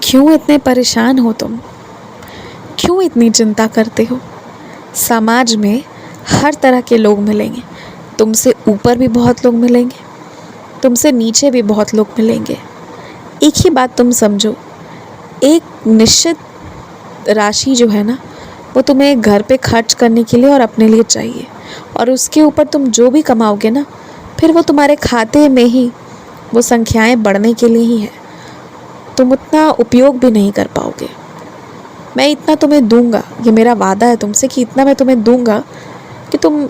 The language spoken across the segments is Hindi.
क्यों इतने परेशान हो तुम? क्यों इतनी चिंता करते हो? समाज में हर तरह के लोग मिलेंगे। तुमसे ऊपर भी बहुत लोग मिलेंगे, तुमसे नीचे भी बहुत लोग मिलेंगे। एक ही बात तुम समझो, एक निश्चित राशि जो है ना, वो तुम्हें घर पे खर्च करने के लिए और अपने लिए चाहिए, और उसके ऊपर तुम जो भी कमाओगे ना, फिर वो तुम्हारे खाते में ही वो संख्याएं बढ़ने के लिए ही है। तुम उतना उपयोग भी नहीं कर पाओगे। मैं इतना तुम्हें दूंगा, ये मेरा वादा है तुमसे कि इतना मैं तुम्हें दूंगा कि तुम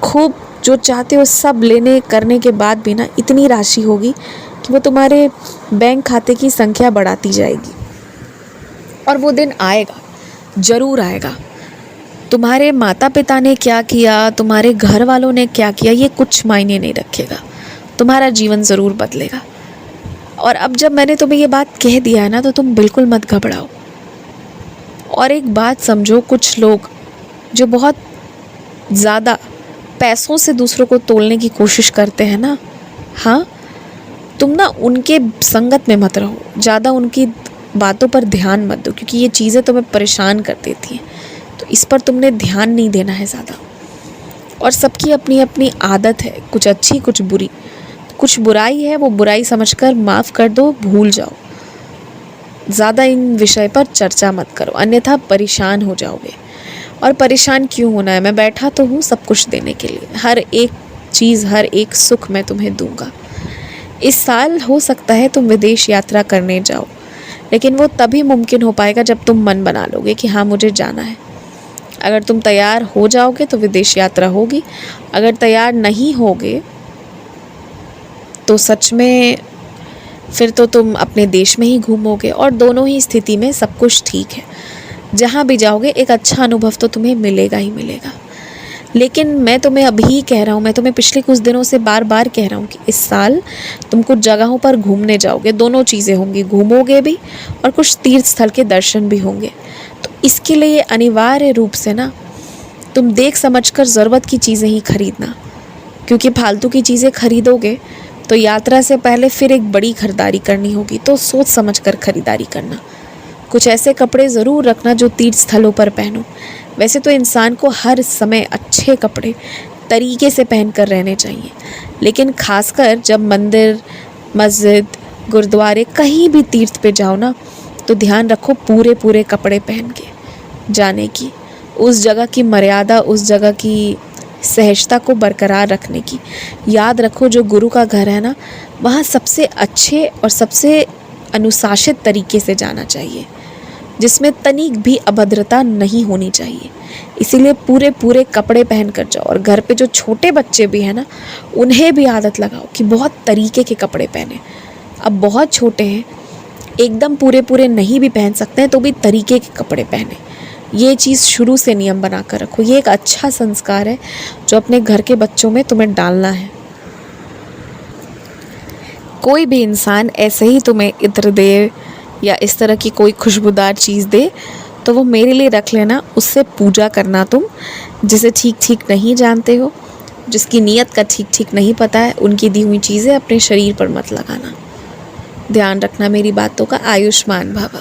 खूब जो चाहते हो सब लेने करने के बाद भी ना इतनी राशि होगी कि वो तुम्हारे बैंक खाते की संख्या बढ़ाती जाएगी। और वो दिन आएगा, ज़रूर आएगा। तुम्हारे माता पिता ने क्या किया, तुम्हारे घर वालों ने क्या किया, ये कुछ मायने नहीं रखेगा। तुम्हारा जीवन ज़रूर बदलेगा। और अब जब मैंने तुम्हें ये बात कह दिया है ना, तो तुम बिल्कुल मत घबराओ। और एक बात समझो, कुछ लोग जो बहुत ज़्यादा पैसों से दूसरों को तोलने की कोशिश करते हैं ना, हाँ, तुम ना उनके संगत में मत रहो, ज़्यादा उनकी बातों पर ध्यान मत दो, क्योंकि ये चीज़ें तुम्हें परेशान कर देती हैं। तो इस पर तुमने ध्यान नहीं देना है ज़्यादा। और सबकी अपनी अपनी आदत है, कुछ अच्छी कुछ बुरी। कुछ बुराई है, वो बुराई समझकर माफ़ कर दो, भूल जाओ। ज़्यादा इन विषय पर चर्चा मत करो, अन्यथा परेशान हो जाओगे। और परेशान क्यों होना है? मैं बैठा तो हूँ सब कुछ देने के लिए। हर एक चीज़, हर एक सुख मैं तुम्हें दूंगा। इस साल हो सकता है तुम विदेश यात्रा करने जाओ, लेकिन वो तभी मुमकिन हो पाएगा जब तुम मन बना लोगे कि हाँ, मुझे जाना है। अगर तुम तैयार हो जाओगे तो विदेश यात्रा होगी। अगर तैयार नहीं होगे तो सच में फिर तो तुम अपने देश में ही घूमोगे, और दोनों ही स्थिति में सब कुछ ठीक है। जहाँ भी जाओगे एक अच्छा अनुभव तो तुम्हें मिलेगा ही मिलेगा। लेकिन मैं तुम्हें अभी कह रहा हूँ, मैं तुम्हें पिछले कुछ दिनों से बार बार कह रहा हूँ कि इस साल तुम कुछ जगहों पर घूमने जाओगे। दोनों चीज़ें होंगी, घूमोगे भी और कुछ तीर्थ स्थल के दर्शन भी होंगे। तो इसके लिए अनिवार्य रूप से ना तुम देख समझ कर ज़रूरत की चीज़ें ही खरीदना, क्योंकि फालतू की चीज़ें खरीदोगे तो यात्रा से पहले फिर एक बड़ी खरीदारी करनी होगी। तो सोच समझ कर खरीदारी करना। कुछ ऐसे कपड़े ज़रूर रखना जो तीर्थ स्थलों पर पहनो। वैसे तो इंसान को हर समय अच्छे कपड़े तरीके से पहन कर रहने चाहिए, लेकिन खासकर जब मंदिर, मस्जिद, गुरुद्वारे, कहीं भी तीर्थ पे जाओ ना, तो ध्यान रखो पूरे पूरे कपड़े पहन के जाने की, उस जगह की मर्यादा, उस जगह की सहजता को बरकरार रखने की। याद रखो, जो गुरु का घर है ना, वहाँ सबसे अच्छे और सबसे अनुशासित तरीके से जाना चाहिए, जिसमें तनिक भी अभद्रता नहीं होनी चाहिए। इसीलिए पूरे पूरे कपड़े पहन कर जाओ। और घर पे जो छोटे बच्चे भी हैं ना, उन्हें भी आदत लगाओ कि बहुत तरीके के कपड़े पहने। अब बहुत छोटे हैं, एकदम पूरे पूरे नहीं भी पहन सकते हैं, तो भी तरीके के कपड़े पहने। ये चीज़ शुरू से नियम बना कर रखो। ये एक अच्छा संस्कार है जो अपने घर के बच्चों में तुम्हें डालना है। कोई भी इंसान ऐसे ही तुम्हें इत्र दे या इस तरह की कोई खुशबूदार चीज़ दे, तो वो मेरे लिए रख लेना, उससे पूजा करना। तुम जिसे ठीक ठीक नहीं जानते हो, जिसकी नीयत का ठीक ठीक नहीं पता है, उनकी दी हुई चीज़ें अपने शरीर पर मत लगाना। ध्यान रखना मेरी बातों का। आयुष्मान भव।